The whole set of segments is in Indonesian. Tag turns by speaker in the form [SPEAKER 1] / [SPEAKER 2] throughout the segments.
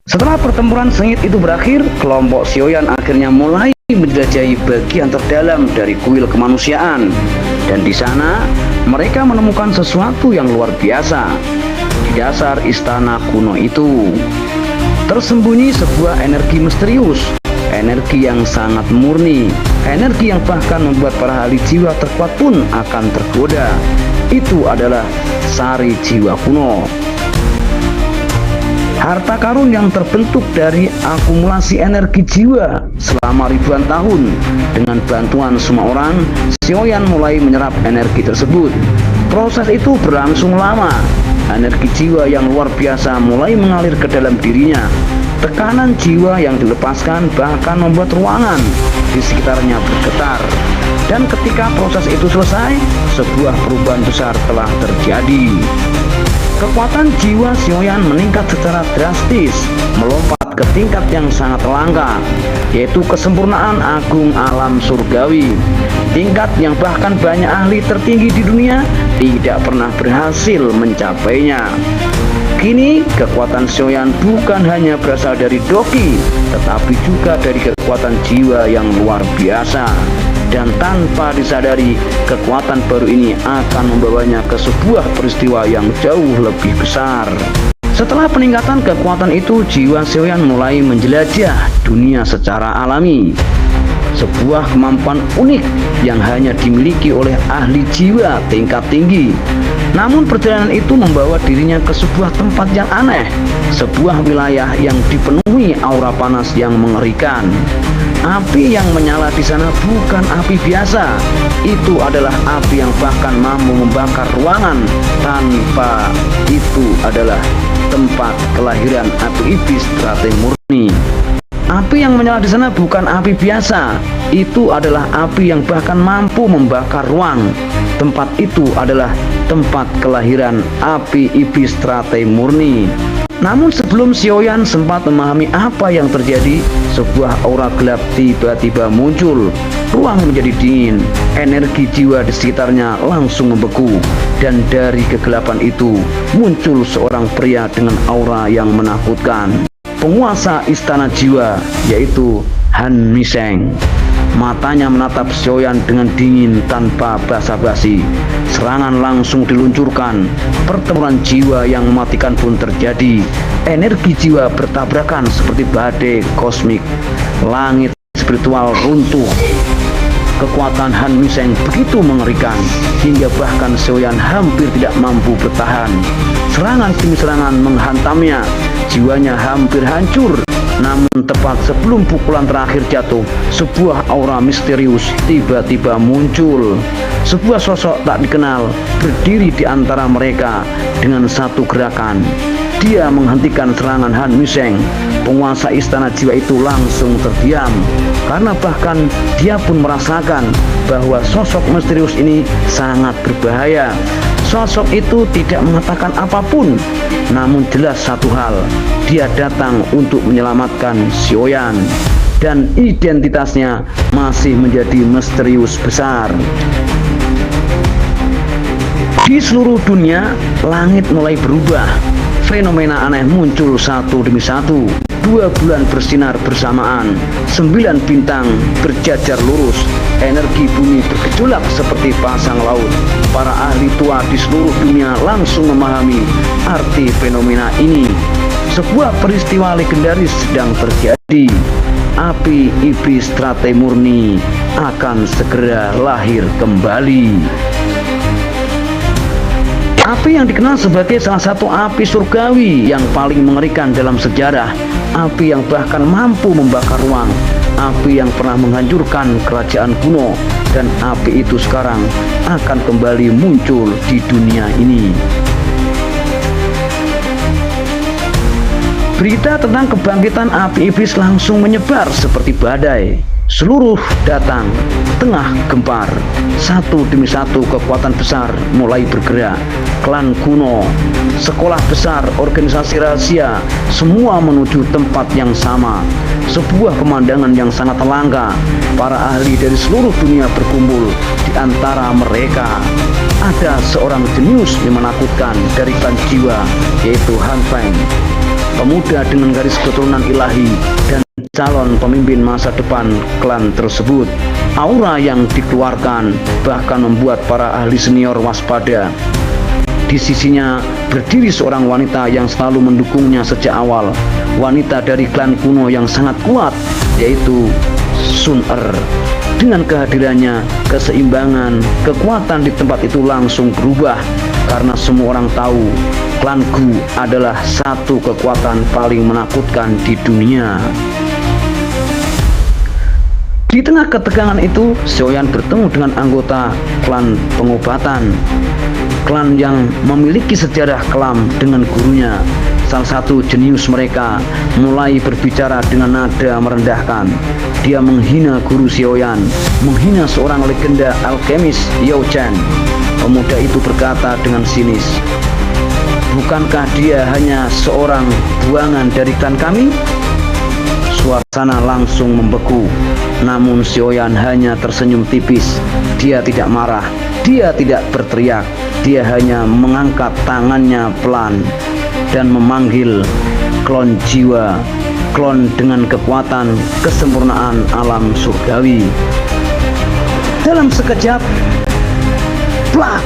[SPEAKER 1] Setelah pertempuran sengit itu berakhir, kelompok Sioyan akhirnya mulai menjelajahi bagian terdalam dari kuil kemanusiaan. Dan di sana, mereka menemukan sesuatu yang luar biasa. Di dasar istana kuno itu tersembunyi sebuah energi misterius, energi yang sangat murni, energi yang bahkan membuat para ahli jiwa terkuat pun akan tergoda. Itu adalah sari jiwa kuno. Harta karun yang terbentuk dari akumulasi energi jiwa selama ribuan tahun. Dengan bantuan semua orang, Sioyan mulai menyerap energi tersebut. Proses itu berlangsung lama. Energi jiwa yang luar biasa mulai mengalir ke dalam dirinya. Tekanan jiwa yang dilepaskan bahkan membuat ruangan di sekitarnya bergetar. Dan ketika proses itu selesai, sebuah perubahan besar telah terjadi. Kekuatan jiwa Sioyan meningkat secara drastis, melompat ke tingkat yang sangat langka, yaitu kesempurnaan agung alam surgawi. Tingkat yang bahkan banyak ahli tertinggi di dunia tidak pernah berhasil mencapainya. Kini kekuatan Sioyan bukan hanya berasal dari Doki, tetapi juga dari kekuatan jiwa yang luar biasa. Dan tanpa disadari, kekuatan baru ini akan membawanya ke sebuah peristiwa yang jauh lebih besar. Setelah peningkatan kekuatan itu, jiwa Sioyan mulai menjelajah dunia secara alami. Sebuah kemampuan unik yang hanya dimiliki oleh ahli jiwa tingkat tinggi. Namun perjalanan itu membawa dirinya ke sebuah tempat yang aneh, sebuah wilayah yang dipenuhi aura panas yang mengerikan. Api yang menyala di sana bukan api biasa. Itu adalah api yang bahkan mampu membakar ruangan. Tanpa itu adalah tempat kelahiran api iblis teratai murni. Api yang menyala di sana bukan api biasa. Itu adalah api yang bahkan mampu membakar ruang. Tempat itu adalah tempat kelahiran api iblis teratai murni. Namun sebelum Sioyan sempat memahami apa yang terjadi, sebuah aura gelap tiba-tiba muncul. Ruang menjadi dingin, energi jiwa di sekitarnya langsung membeku. Dan dari kegelapan itu muncul seorang pria dengan aura yang menakutkan. Penguasa istana jiwa, yaitu Han Miseng. Matanya menatap Sioyan dengan dingin tanpa basa-basi. Serangan langsung diluncurkan. Pertempuran jiwa yang mematikan pun terjadi. Energi jiwa bertabrakan seperti badai kosmik. Langit spiritual runtuh. Kekuatan Han Miseng begitu mengerikan hingga bahkan Sioyan hampir tidak mampu bertahan. Serangan demi serangan menghantamnya. Jiwanya hampir hancur. Namun tepat sebelum pukulan terakhir jatuh, sebuah aura misterius tiba-tiba muncul. Sebuah sosok tak dikenal berdiri di antara mereka dengan satu gerakan. Dia menghentikan serangan Han Miseng. Penguasa istana jiwa itu langsung terdiam, karena bahkan dia pun merasakan bahwa sosok misterius ini sangat berbahaya. Sosok itu tidak mengatakan apapun, namun jelas satu hal, dia datang untuk menyelamatkan Sioyan. Dan identitasnya masih menjadi misterius besar. Di seluruh dunia, langit mulai berubah. Fenomena aneh muncul satu demi satu. 2 bulan bersinar bersamaan, 9 bintang berjajar lurus, energi bumi bergejolak seperti pasang laut. Para ahli tua di seluruh dunia langsung memahami arti fenomena ini. Sebuah peristiwa legendaris sedang terjadi. Api iblis teratai murni akan segera lahir kembali. Api yang dikenal sebagai salah satu api surgawi yang paling mengerikan dalam sejarah. Api yang bahkan mampu membakar ruang. Api yang pernah menghancurkan kerajaan kuno. Dan api itu sekarang akan kembali muncul di dunia ini. Berita tentang kebangkitan api iblis langsung menyebar seperti badai. Seluruh datang, tengah gempar. Satu demi satu kekuatan besar mulai bergerak. Klan kuno, sekolah besar, organisasi rahasia, semua menuju tempat yang sama. Sebuah pemandangan yang sangat langka. Para ahli dari seluruh dunia berkumpul. Di antara mereka ada seorang jenius yang menakutkan dari klan jiwa, yaitu Han Feng. pemuda dengan garis keturunan ilahi, dan calon pemimpin masa depan klan tersebut. Aura yang dikeluarkan bahkan membuat para ahli senior waspada. Di sisinya berdiri seorang wanita yang selalu mendukungnya sejak awal, wanita dari klan kuno yang sangat kuat, yaitu Sun-Er. Dengan kehadirannya, keseimbangan, kekuatan di tempat itu langsung berubah, karena semua orang tahu klan Gu adalah satu kekuatan paling menakutkan di dunia. Di tengah ketegangan itu, Xiaoyan bertemu dengan anggota klan pengobatan, klan yang memiliki sejarah kelam dengan gurunya. Salah satu jenius mereka mulai berbicara dengan nada merendahkan. Dia menghina guru Xiaoyan, menghina seorang legenda alkemis Yao Chen. Pemuda itu berkata dengan sinis, "Bukankah dia hanya seorang buangan dari klan kami?" Suasana langsung membeku. Namun Xiaoyan hanya tersenyum tipis. Dia tidak marah, dia tidak berteriak. Dia hanya mengangkat tangannya pelan dan memanggil klon jiwa, klon dengan kekuatan kesempurnaan alam surgawi. Dalam sekejap, plak!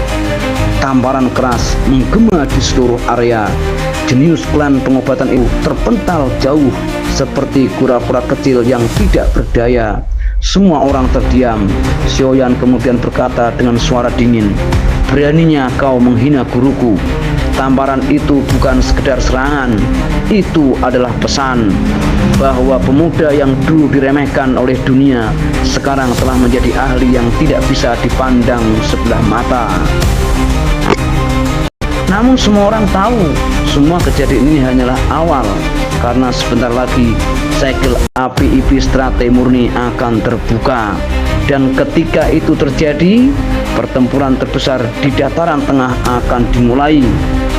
[SPEAKER 1] Tamparan keras menggema di seluruh area. Jenius klan pengobatan itu terpental jauh seperti kura-kura kecil yang tidak berdaya. Semua orang terdiam. Xiaoyan kemudian berkata dengan suara dingin, "Beraninya kau menghina guruku." Tamparan itu bukan sekedar serangan, itu adalah pesan bahwa pemuda yang dulu diremehkan oleh dunia sekarang telah menjadi ahli yang tidak bisa dipandang sebelah mata. Namun semua orang tahu semua kejadian ini hanyalah awal, karena sebentar lagi segel api iblis Strate Murni akan terbuka. Dan ketika itu terjadi, pertempuran terbesar di dataran tengah akan dimulai.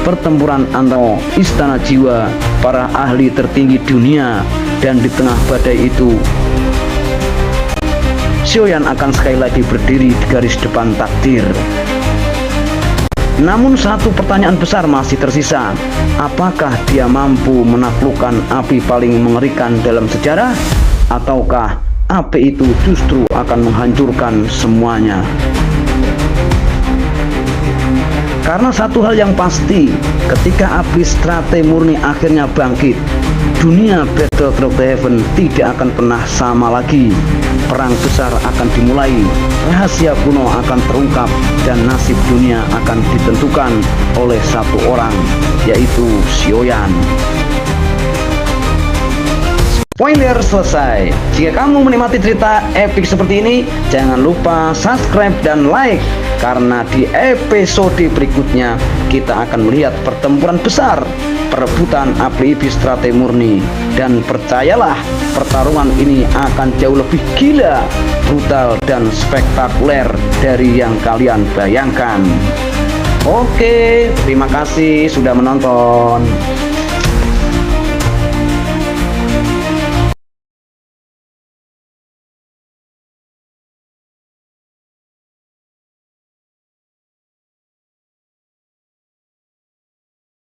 [SPEAKER 1] Pertempuran antara istana jiwa, para ahli tertinggi dunia, dan di tengah badai itu Xiaoyan akan sekali lagi berdiri di garis depan takdir. Namun satu pertanyaan besar masih tersisa. Apakah dia mampu menaklukkan api paling mengerikan dalam sejarah? Ataukah api itu justru akan menghancurkan semuanya? Karena satu hal yang pasti, ketika api Strate Murni akhirnya bangkit, dunia Battleground Heaven tidak akan pernah sama lagi. Perang besar akan dimulai, rahasia kuno akan terungkap, dan nasib dunia akan ditentukan oleh satu orang, yaitu Xiaoyan. Spoiler selesai. Jika kamu menikmati cerita epic seperti ini, jangan lupa subscribe dan like, karena di episode berikutnya kita akan melihat pertempuran besar, perebutan api iblis Strate Murni. Dan percayalah, pertarungan ini akan jauh lebih gila, brutal, dan spektakuler dari yang kalian bayangkan. Oke, terima kasih sudah menonton.